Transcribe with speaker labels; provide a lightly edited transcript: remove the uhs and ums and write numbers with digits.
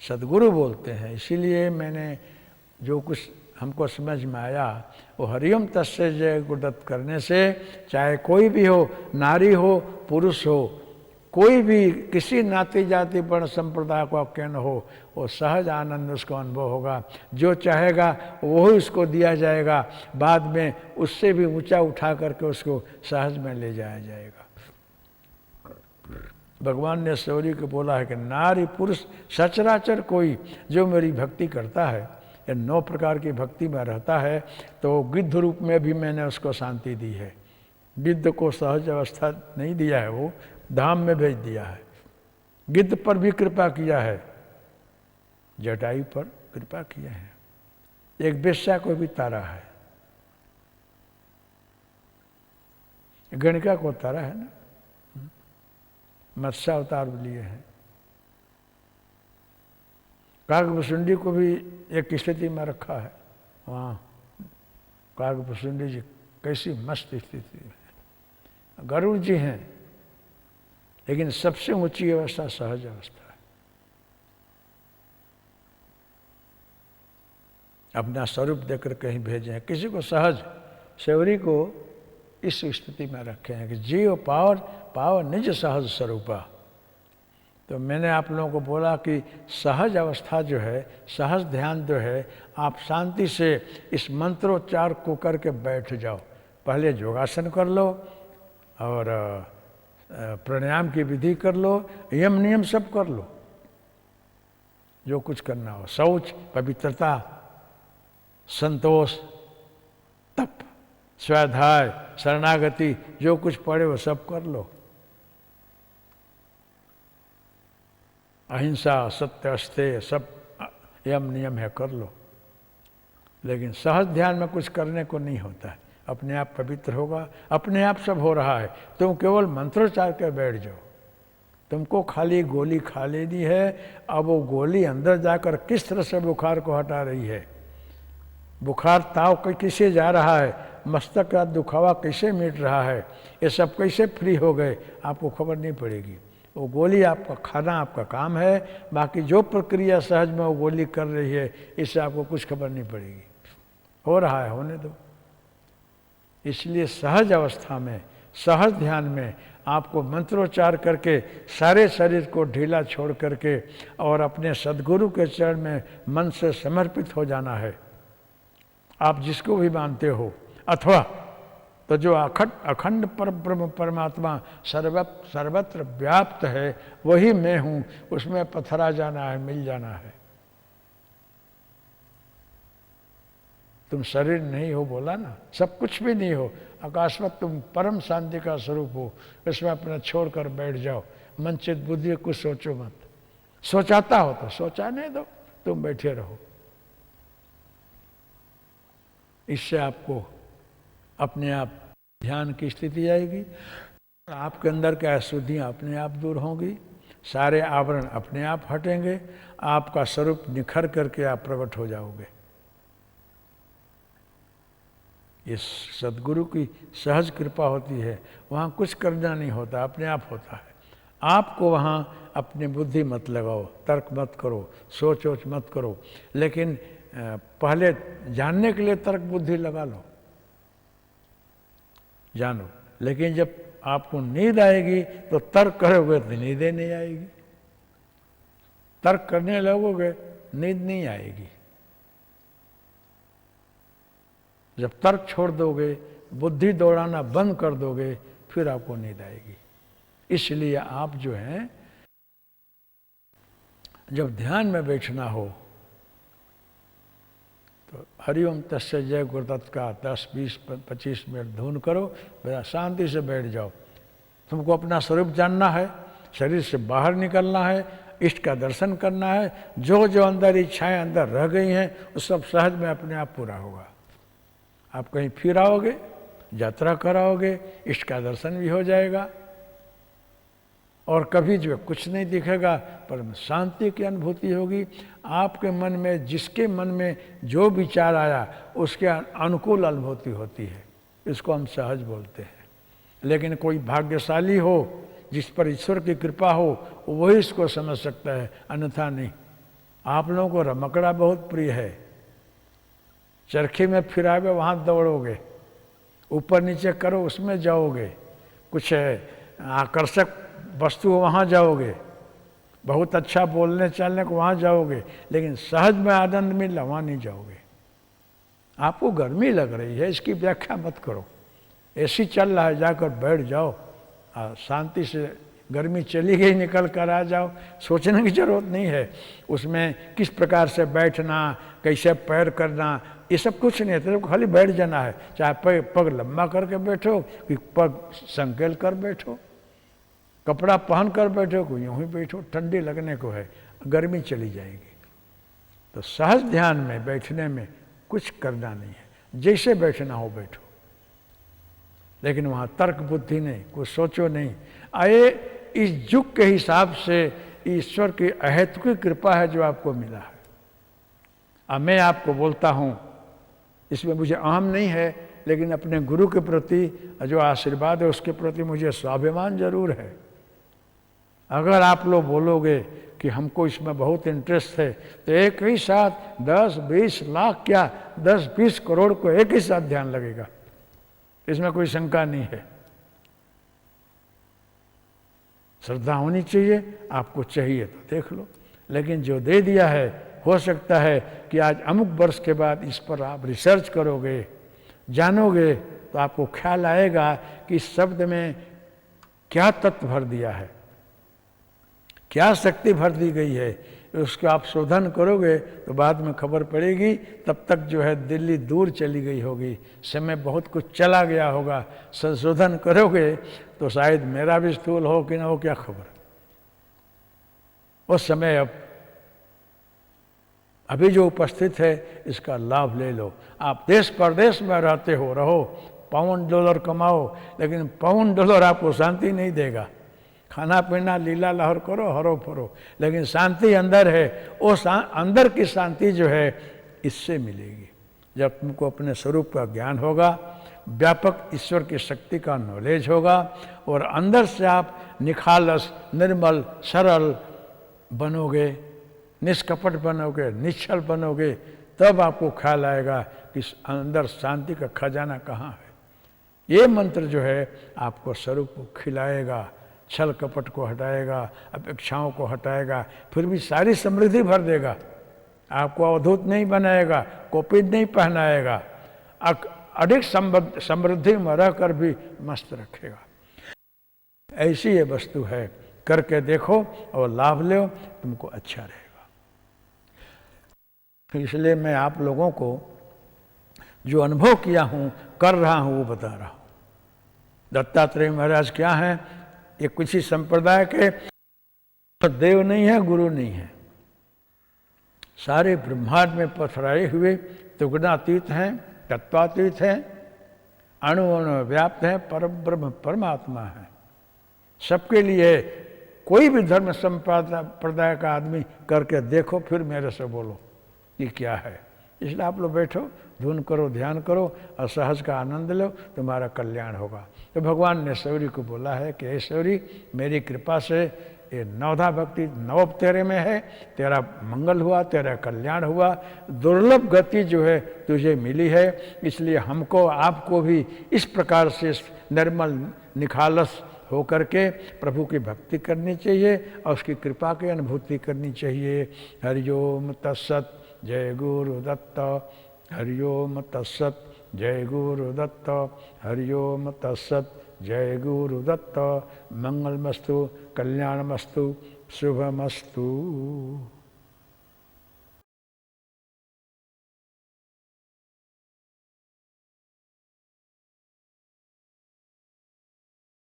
Speaker 1: सद्गुरु बोलते हैं। इसीलिए मैंने जो कुछ हमको समझ में आया वो हरिओम तस्य जय गुरुदत्त करने से, चाहे कोई भी हो, नारी हो पुरुष हो, कोई भी किसी नाती जाति वर्ण संप्रदाय को क्यों न हो, वो सहज आनंद उसको अनुभव होगा। जो चाहेगा वही उसको दिया जाएगा, बाद में उससे भी ऊंचा उठा करके उसको सहज में ले जाया जाएगा। भगवान ने सौरी को बोला है कि नारी पुरुष सचराचर कोई जो मेरी भक्ति करता है, ये 9 प्रकार की भक्ति में रहता है, तो गिद्ध रूप में भी मैंने उसको शांति दी है। गिद्ध को सहज अवस्था नहीं दिया है, वो धाम में भेज दिया है। गिद्ध पर भी कृपा किया है, जटायु पर कृपा किया है, एक वेश्या को भी तारा है, गणिका को तारा है ना, मत्स्य अवतार लिए हैं। काकभुसुंडी को भी एक स्थिति में रखा है, वहाँ काकभुसुंडी जी कैसी मस्त स्थिति में। गरुड़ जी हैं, लेकिन सबसे ऊंची अवस्था सहज अवस्था है। अपना स्वरूप देकर कहीं भेजे हैं, किसी को सहज, सेवरी को इस स्थिति में रखे हैं कि जीव पावर निज सहज स्वरूपा। तो मैंने आप लोगों को बोला कि सहज अवस्था जो है, सहज ध्यान जो है, आप शांति से इस मंत्रोच्चार को करके बैठ जाओ। पहले योगासन कर लो और प्राणायाम की विधि कर लो, यम नियम सब कर लो, जो कुछ करना हो, शौच, पवित्रता, संतोष, तप, स्वाध्याय, शरणागति, जो कुछ पड़े वो सब कर लो। अहिंसा, सत्य, अस्तेय सब यम नियम है, कर लो। लेकिन सहज ध्यान में कुछ करने को नहीं होता है, अपने आप पवित्र होगा, अपने आप सब हो रहा है। तुम केवल मंत्रोच्चार कर बैठ जाओ। तुमको खाली गोली खा लेनी है, अब वो गोली अंदर जाकर किस तरह से बुखार को हटा रही है, बुखार ताव कैसे जा रहा है, मस्तक का दुखावा कैसे मिट रहा है, ये सब कैसे फ्री हो गए, आपको खबर नहीं पड़ेगी। वो गोली आपका खाना आपका काम है, बाकी जो प्रक्रिया सहज में वो गोली कर रही है, इससे आपको कुछ खबर नहीं पड़ेगी। हो रहा है, होने दो। इसलिए सहज अवस्था में, सहज ध्यान में आपको मंत्रोच्चार करके सारे शरीर को ढीला छोड़ करके और अपने सद्गुरु के चरण में मन से समर्पित हो जाना है। आप जिसको भी मानते हो, अथवा तो जो अखंड परब्रह्म परमात्मा सर्वत्र व्याप्त है, वही मैं हूँ, उसमें पथरा जाना है, मिल जाना है। तुम शरीर नहीं हो बोला ना, सब कुछ भी नहीं हो, आकाशवत तुम परम शांति का स्वरूप हो, उसमें अपना छोड़कर बैठ जाओ। मन चित बुद्धि कुछ सोचो मत, सोचाता हो तो सोचा नहीं दो, तुम बैठे रहो। इससे आपको अपने आप ध्यान की स्थिति आएगी, आपके अंदर की अशुद्धियाँ अपने आप दूर होंगी, सारे आवरण अपने आप हटेंगे, आपका स्वरूप निखर करके आप प्रकट हो जाओगे। ये सद्गुरु की सहज कृपा होती है, वहाँ कुछ करना नहीं होता, अपने आप होता है। आपको वहाँ अपनी बुद्धि मत लगाओ, तर्क मत करो, सोच वोच मत करो, लेकिन पहले जानने के लिए तर्क बुद्धि लगा लो, जानो। लेकिन जब आपको नींद आएगी तो तर्क करोगे तो नींद नहीं आएगी, तर्क करने लगोगे नींद नहीं आएगी। जब तर्क छोड़ दोगे, बुद्धि दौड़ाना बंद कर दोगे, फिर आपको नींद आएगी। इसलिए आप जो हैं, जब ध्यान में बैठना हो तो हरिओम तस्य जय गुरुदत्त का 10, 20, 25 मिनट धुन करो, बड़ा शांति से बैठ जाओ। तुमको अपना स्वरूप जानना है, शरीर से बाहर निकलना है, इष्ट का दर्शन करना है, जो जो अंदर इच्छाएं अंदर रह गई हैं वो सब सहज में अपने आप पूरा होगा। आप कहीं फिर आओगे, यात्रा कराओगे, इष्ट का दर्शन भी हो जाएगा, और कभी जो कुछ नहीं दिखेगा, पर शांति की अनुभूति होगी। आपके मन में, जिसके मन में जो विचार आया उसके अनुकूल अनुभूति होती है, इसको हम सहज बोलते हैं। लेकिन कोई भाग्यशाली हो, जिस पर ईश्वर की कृपा हो, वही इसको समझ सकता है, अन्यथा नहीं। आप लोगों को रमकड़ा बहुत प्रिय है, चरखी में फिरावे वहाँ दौड़ोगे, ऊपर नीचे करो उसमें जाओगे, कुछ आकर्षक वस्तु वहाँ जाओगे, बहुत अच्छा बोलने चलने को वहाँ जाओगे, लेकिन सहज में आनंद मिला वहाँ नहीं जाओगे। आपको गर्मी लग रही है, इसकी व्याख्या मत करो, एसी चल रहा है, जाकर बैठ जाओ, शांति से, गर्मी चली गई निकल कर आ जाओ, सोचने की जरूरत नहीं है उसमें किस प्रकार से बैठना, कैसे पैर करना, ये सब कुछ नहीं है, तेरे को खाली बैठ जाना है, चाहे पग लंबा करके बैठो कि पग संकेल कर बैठो, कपड़ा पहन कर बैठो को यूं ही बैठो, ठंडी लगने को है, गर्मी चली जाएगी। तो सहज ध्यान में बैठने में कुछ करना नहीं है, जैसे बैठना हो बैठो, लेकिन वहाँ तर्क बुद्धि नहीं, कुछ सोचो नहीं। आए इस युग के हिसाब से ईश्वर की अहेतुकी कृपा है जो आपको मिला है। अब मैं आपको बोलता हूँ, इसमें मुझे अहम नहीं है, लेकिन अपने गुरु के प्रति जो आशीर्वाद है उसके प्रति मुझे स्वाभिमान जरूर है। अगर आप लोग बोलोगे कि हमको इसमें बहुत इंटरेस्ट है, तो एक ही साथ 10-20 लाख क्या 10-20 करोड़ को एक ही साथ ध्यान लगेगा, इसमें कोई शंका नहीं है। श्रद्धा होनी चाहिए, आपको चाहिए तो देख लो, लेकिन जो दे दिया है, हो सकता है कि आज अमुक वर्ष के बाद इस पर आप रिसर्च करोगे, जानोगे, तो आपको ख्याल आएगा कि इस शब्द में क्या तत्व भर दिया है, क्या शक्ति भर दी गई है। उसको आप शोधन करोगे तो बाद में खबर पड़ेगी, तब तक जो है दिल्ली दूर चली गई होगी, समय बहुत कुछ चला गया होगा। संशोधन करोगे तो शायद मेरा भी स्थूल हो कि ना हो, क्या खबर। उस समय अभी जो उपस्थित है इसका लाभ ले लो। आप देश परदेश में रहते हो, रहो, पाउंड डॉलर कमाओ, लेकिन पाउंड डॉलर आपको शांति नहीं देगा। खाना पीना लीला लहर करो, हरो फरो, लेकिन शांति अंदर है। वो अंदर की शांति जो है इससे मिलेगी जब तुमको अपने स्वरूप का ज्ञान होगा, व्यापक ईश्वर की शक्ति का नॉलेज होगा, और अंदर से आप निखालस, निर्मल, सरल बनोगे, निष्कपट बनोगे, निश्चल बनोगे, तब आपको ख्याल आएगा कि अंदर शांति का खजाना कहाँ है। ये मंत्र जो है आपको स्वरूप को खिलाएगा, छल कपट को हटाएगा, अपेक्षाओं को हटाएगा, फिर भी सारी समृद्धि भर देगा। आपको अवधूत नहीं बनाएगा, कोपित नहीं पहनाएगा, अधिक समृद्धि में रहकर भी मस्त रखेगा। ऐसी ये वस्तु है, करके देखो और लाभ लो, तुमको अच्छा रहेगा। इसलिए मैं आप लोगों को जो अनुभव किया हूँ, कर रहा हूँ, वो बता रहा हूँ। दत्तात्रेय महाराज क्या हैं? ये कुछ ही संप्रदाय के देव नहीं है, गुरु नहीं है, सारे ब्रह्मांड में पथराए हुए त्रिगुणातीत हैं, तत्वातीत हैं, अणु अणु व्याप्त हैं, परम ब्रह्म परमात्मा है। सबके लिए कोई भी धर्म संप्रदाय का आदमी करके देखो, फिर मेरे से बोलो कि क्या है। इसलिए आप लोग बैठो, धुन करो, ध्यान करो और सहज का आनंद लो, तुम्हारा कल्याण होगा। तो भगवान ने शौरी को बोला है कि हे शौरी, मेरी कृपा से ये नवधा भक्ति नवोपतेरे में है, तेरा मंगल हुआ, तेरा कल्याण हुआ, दुर्लभ गति जो है तुझे मिली है। इसलिए हमको आपको भी इस प्रकार से निर्मल निखालस होकर के प्रभु की भक्ति करनी चाहिए और उसकी कृपा की अनुभूति करनी चाहिए। हरिओम तत्सत, जय गुरु दत्त। हरिओम तत्सत, जय गुरु दत्त। हरिओम तत्सत, जय गुरु दत्त। मंगलमस्तु, कल्याणमस्तु, शुभमस्तु।